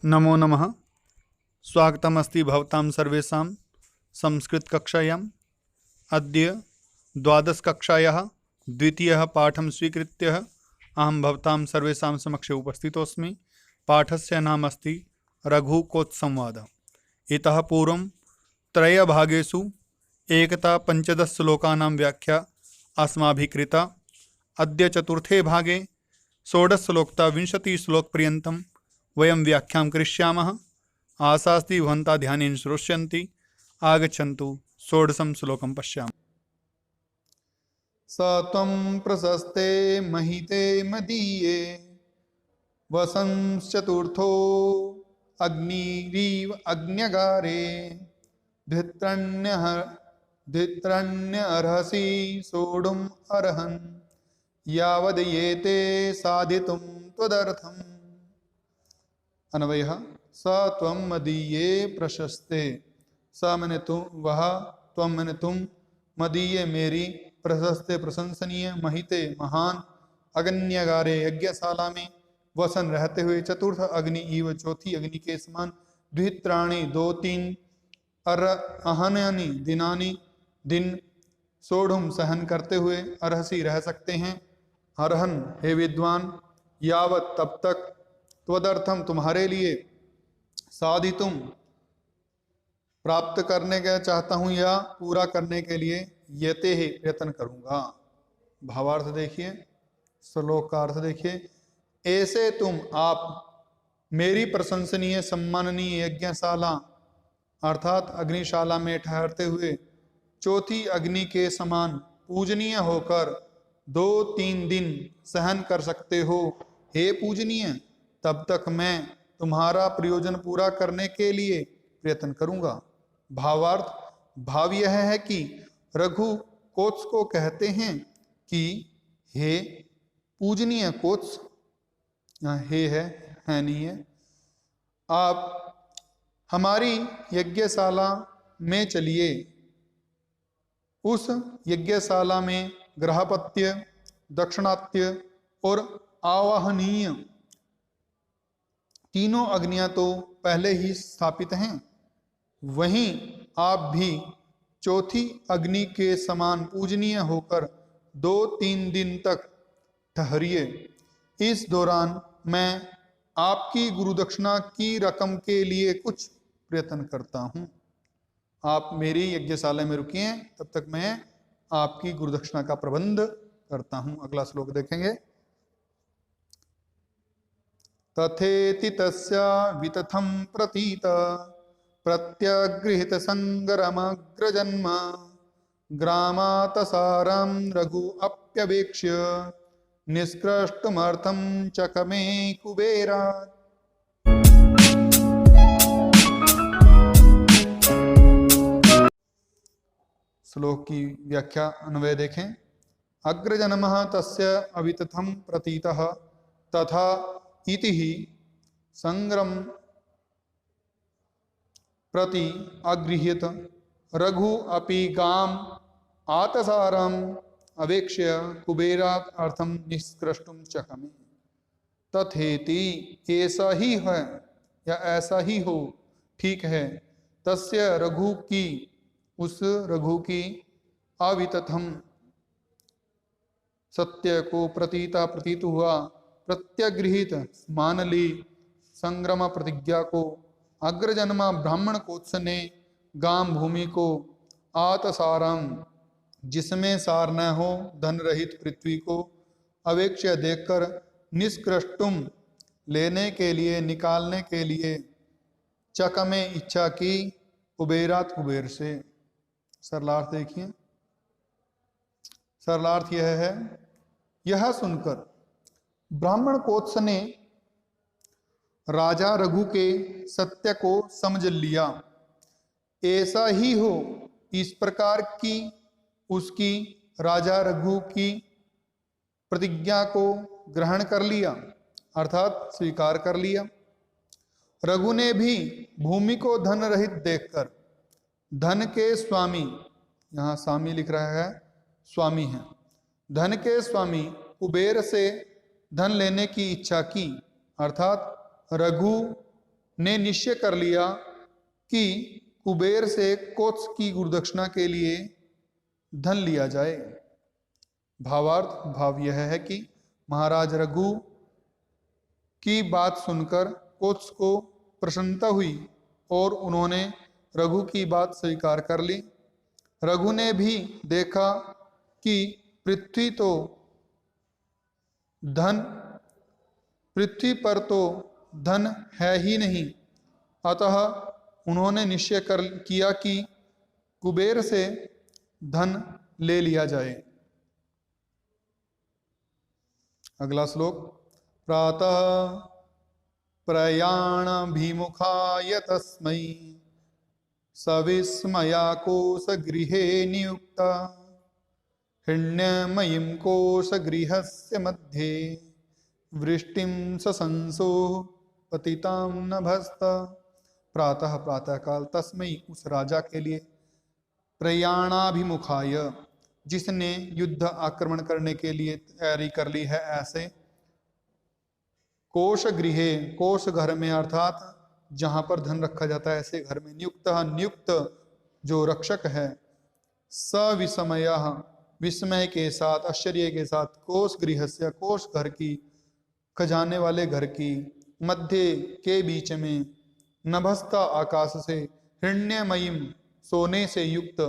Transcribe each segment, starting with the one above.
नमो नमः। स्वागतमस्ति भवतां सर्वेषां संस्कृतकक्षायाम्। अद्य द्वादशकक्षायाः द्वितीयः पाठं स्वीकृत्य अहं भवतां सर्वेषां समक्षे उपस्थितोऽस्मि। पाठस्य नाम अस्ति रघुकोत्संवादः। इतः पूर्वं त्रयभागेषु एकता 15 श्लोकानां व्याख्या अस्माभिः कृता। अद्य चतुर्थे भागे 16 श्लोकतः 20 श्लोकपर्यन्तं वयं व्याख्यां करिष्यामः। आशा अस्ति भवन्तः ध्यानेन श्रोष्यन्ति। आगच्छन्तु 16 श्लोकं पश्यामः। स त्वं प्रशस्ते महिते मदीये वसंश्चतुर्थो अग्निरीव अग्न्यगारे धृत्रण्यर्हसि सोढुम् अर्हन् यावदेते साधितुं त्वदर्थम्। अन्वयः स त्वं मदीये प्रशस्ते। स मैंने तुम, वह, त्वं मैंने तुम, मदीये मेरी, प्रशस्ते प्रशंसनीय, महिते महान, अग्न्यगारे यज्ञशाला में, वसन रहते हुए, चतुर्थ अग्नि इव चौथी अग्नि के समान, द्वित्राणि 2-3, अहनयानि दिनानि दिन, सोढ़ुम सहन करते हुए, अर्हसि रह सकते हैं, हरहन हे विद्वान, यावत तब तक, त्वदर्थम तुम्हारे लिए, साधितुम प्राप्त करने का चाहता हूं या पूरा करने के लिए, यते ही प्रयत्न करूंगा। भावार्थ देखिए, श्लोक का अर्थ देखिए। ऐसे तुम आप मेरी प्रशंसनीय सम्माननीय यज्ञशाला अर्थात अग्निशाला में ठहरते हुए चौथी अग्नि के समान पूजनीय होकर 2-3 दिन सहन कर सकते हो। हे पूजनीय, तब तक मैं तुम्हारा प्रयोजन पूरा करने के लिए प्रयत्न करूंगा। भावार्थ, भाव यह है कि रघु कोत्स को कहते हैं कि हे पूजनीय कोत्स, यहाँ हे है नहीं है, आप हमारी यज्ञशाला में चलिए। उस यज्ञशाला में ग्रहपत्य, दक्षिणात्य और आवाहनीय तीनों अग्नियां तो पहले ही स्थापित हैं। वहीं आप भी चौथी अग्नि के समान पूजनीय होकर 2-3 दिन तक ठहरिए। इस दौरान मैं आपकी गुरुदक्षिणा की रकम के लिए कुछ प्रयत्न करता हूं। आप मेरी यज्ञशाला में रुकिए, तब तक मैं आपकी गुरुदक्षिणा का प्रबंध करता हूं। अगला श्लोक देखेंगे। तथेति तस्य वितथं प्रतीत प्रत्यगृहीत संग्रमग्रजन्म ग्रामातसारं रघु अप्यवेक्ष्य निष्कृष्टमर्थं चकमे कुबेरात्। श्लोक की व्याख्या अन्वय देखें। अग्रजन्मः तस्य अवितथं प्रतीतः तथा इति ही संग्रम प्रति अगृह्यत रघु अपि गाम आतसारम अवेक्ष्य कुबेरात् अर्थम निष्कृष्टुम चकमे। तथेति ऐसा ही है या ऐसा ही हो, ठीक है। तस्य रघु की, उस रघु की, अवितथम सत्य को, प्रतीता प्रतीत हुआ, प्रत्यगृहित मान ली, संग्रम प्रतिज्ञा को, अग्रजन्मा ब्राह्मण कोत्स ने, गाम भूमि को, आतसारम जिसमें सार न हो, धन रहित पृथ्वी को, अवेक्ष्य देखकर, निष्कृष्टुम लेने के लिए, निकालने के लिए, चक में इच्छा की, कुबेरात कुबेर से। सरलार्थ देखिए। सरलार्थ यह है, यह सुनकर ब्राह्मण कोत्स ने राजा रघु के सत्य को समझ लिया। ऐसा ही हो, इस प्रकार की उसकी राजा रघु की प्रतिज्ञा को ग्रहण कर लिया, अर्थात स्वीकार कर लिया। रघु ने भी भूमि को धन रहित देखकर धन के स्वामी, यहाँ स्वामी लिख रहा है, स्वामी है, धन के स्वामी कुबेर से धन लेने की इच्छा की, अर्थात रघु ने निश्चय कर लिया कि कुबेर से कोत्स की गुरुदक्षिणा के लिए धन लिया जाए। भावार्थ भाव यह है कि महाराज रघु की बात सुनकर कोत्स को प्रसन्नता हुई और उन्होंने रघु की बात स्वीकार कर ली। रघु ने भी देखा कि पृथ्वी पर तो धन है ही नहीं, अतः उन्होंने निश्चय किया कि कुबेर से धन ले लिया जाए। अगला श्लोक। प्रातः प्रयाणाभिमुखाय तस्मै सविस्मया कोशगृहे नियुक्ता हिरण्यमयीं कोशगृहस्य मध्ये वृष्टिं सशंसो पतितां नभस्त। प्रातः प्रातःकाल तस्मै उस राजा के लिए, प्रयाणाभिमुखाय जिसने युद्ध आक्रमण करने के लिए तैयारी कर ली है, ऐसे कोश गृहे कोश घर में अर्थात जहां पर धन रखा जाता है ऐसे घर में, नियुक्त जो रक्षक है, सविस्मय विस्मय के साथ आश्चर्य के साथ, कोश गृहस्य कोश घर की खजाने वाले घर की, मध्य के बीच में, नभस्ता आकाश से, हिरण्यमयीम सोने से युक्त,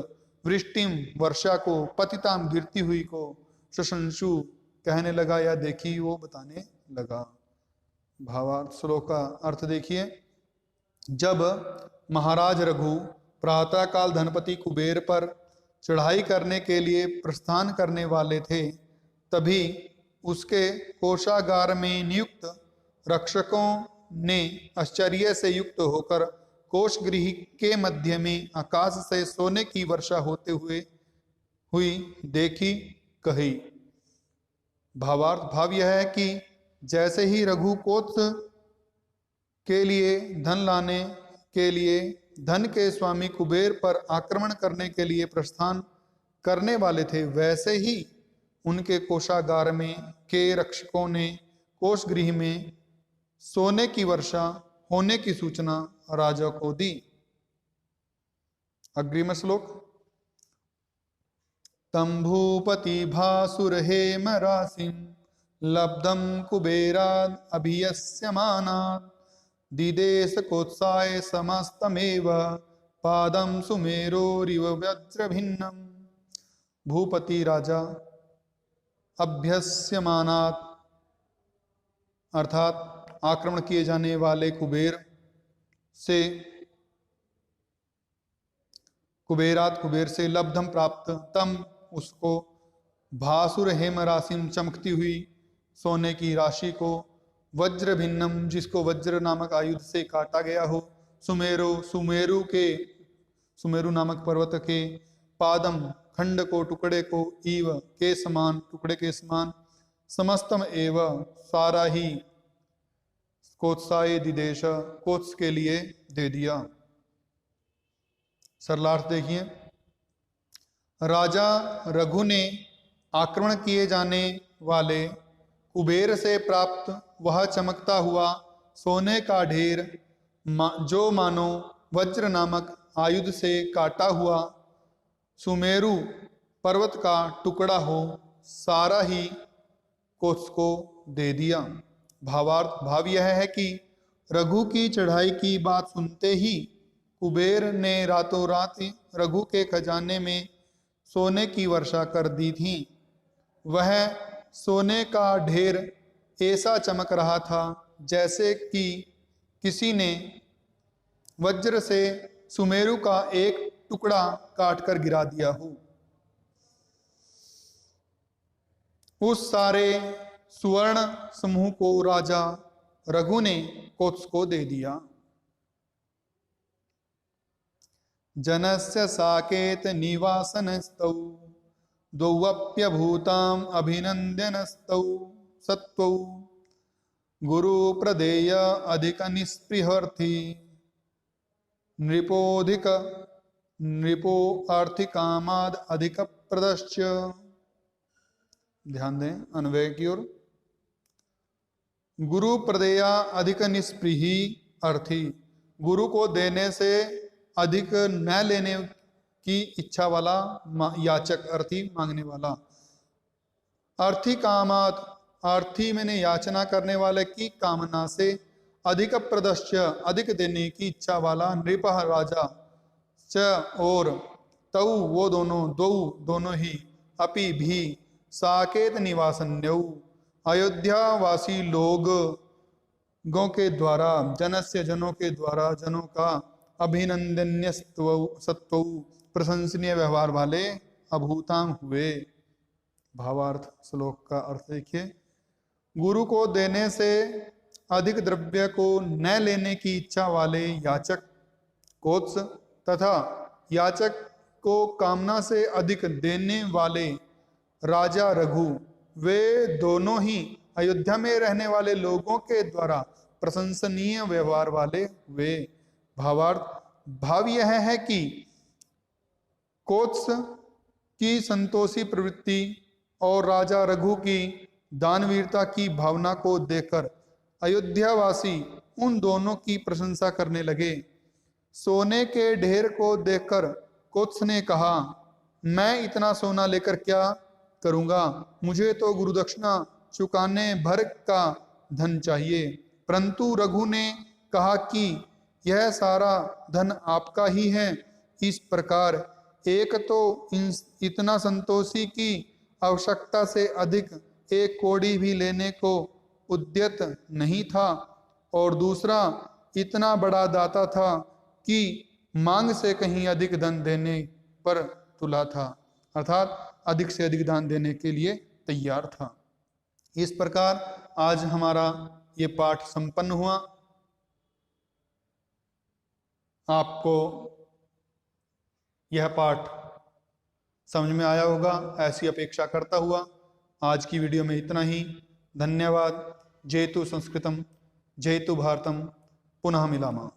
वृष्टिम वर्षा को, पतिताम गिरती हुई को, शशंशु कहने लगा या देखी वो बताने लगा। भावार्थ श्लोक का अर्थ देखिए। जब महाराज रघु प्रातःकाल धनपति कुबेर पर चढ़ाई करने के लिए प्रस्थान करने वाले थे, तभी उसके कोषागार में नियुक्त रक्षकों ने आश्चर्य से युक्त होकर कोषगृह के मध्य में आकाश से सोने की वर्षा होते हुई देखी कही। भावार्थ भाव यह है कि जैसे ही रघु कोत्स के लिए धन लाने के लिए धन के स्वामी कुबेर पर आक्रमण करने के लिए प्रस्थान करने वाले थे, वैसे ही उनके कोषागार में के रक्षकों ने कोषगृह में सोने की वर्षा होने की सूचना राजा को दी। अग्रिम श्लोक। तम भूपति भासुर हेम राशिं लब्धम कुबेराद अभियस्यमानात् दिदेश कोत्साय समस्तमेव पादम सुमेरोरिव वज्रभिन्नम। भूपति राजा अभ्यस्यमानात् अर्थात आक्रमण किए जाने वाले कुबेर से लब्धम प्राप्त, तम उसको, भासुर हेम राशिम चमकती हुई सोने की राशि को, वज्र भिन्नम जिसको वज्र नामक आयुध से काटा गया हो, सुमेरु नामक पर्वत के, पादम खंड को टुकड़े को, ईव के समान टुकड़े के समान, समस्तम एव सारा ही, कोत्साय दिदेश कोत्स के लिए दे दिया। सरलार्थ देखिए। राजा रघु ने आक्रमण किए जाने वाले कुबेर से प्राप्त वह चमकता हुआ सोने का ढेर जो मानो वज्र नामक आयुध से काटा हुआ सुमेरु पर्वत का टुकड़ा हो, सारा ही कोत्स को दे दिया। भावार्थ भाव यह है कि रघु की चढ़ाई की बात सुनते ही कुबेर ने रातों रात रघु के खजाने में सोने की वर्षा कर दी थी। वह सोने का ढेर ऐसा चमक रहा था जैसे कि किसी ने वज्र से सुमेरु का एक टुकड़ा काटकर गिरा दिया हो। उस सारे सुवर्ण समूह को राजा रघु ने कोत्स को दे दिया। जनस्य साकेत निवासनस्तौ द्वौप्यभूताम अभिनंदनस्तौ सत्वौ गुरु प्रदेय अधिक निस्पृहर्थी नृपो आर्थिकामाद अधिक प्रदश्च। ध्यान दें अन्वय की ओर। गुरु प्रदेया अधिक निस्पृही अर्थी, गुरु को देने से अधिक न लेने की इच्छा वाला याचक, अर्थी मांगने वाला। अर्थी कामात, अर्थी मैंने याचना करने वाले की कामना से अधिक प्रदश्च, अधिक देने की इच्छा वाला नृप राजा, च और तौ वो दोनों, दो दोनों ही, अपि भी साकेत निवासन्यौ अयोध्यावासी लोगों के द्वारा, जनस्य जनों के द्वारा, जनों का अभिनंदन्य सत्व प्रशंसनीय व्यवहार वाले अभूतांग हुए। भावार्थ, श्लोक का अर्थ देखिए। गुरु को देने से अधिक द्रव्य को न लेने की इच्छा वाले याचक कोत्स तथा याचक को कामना से अधिक देने वाले राजा रघु, वे दोनों ही अयोध्या में रहने वाले लोगों के द्वारा प्रशंसनीय व्यवहार वाले हुए। भावार्थ, भाव यह है कि कोत्स की संतोषी प्रवृत्ति और राजा रघु की दानवीरता की भावना को देखकर अयोध्यावासी उन दोनों की प्रशंसा करने लगे। सोने के ढेर को देखकर कोत्स ने कहा, मैं इतना सोना लेकर क्या करूंगा, मुझे तो गुरुदक्षिणा चुकाने भर का धन चाहिए। परंतु रघु ने कहा कि यह सारा धन आपका ही है। इस प्रकार एक तो इतना संतोषी की आवश्यकता से अधिक एक कौड़ी भी लेने को उद्यत नहीं था, और दूसरा इतना बड़ा दाता था कि मांग से कहीं अधिक धन देने पर तुला था, अर्थात अधिक से अधिक दान देने के लिए तैयार था। इस प्रकार आज हमारा ये पाठ संपन्न हुआ। आपको यह पाठ समझ में आया होगा, ऐसी अपेक्षा करता हुआ आज की वीडियो में इतना ही। धन्यवाद। जयतु संस्कृतम, जयतु भारतम, पुनः मिलामः।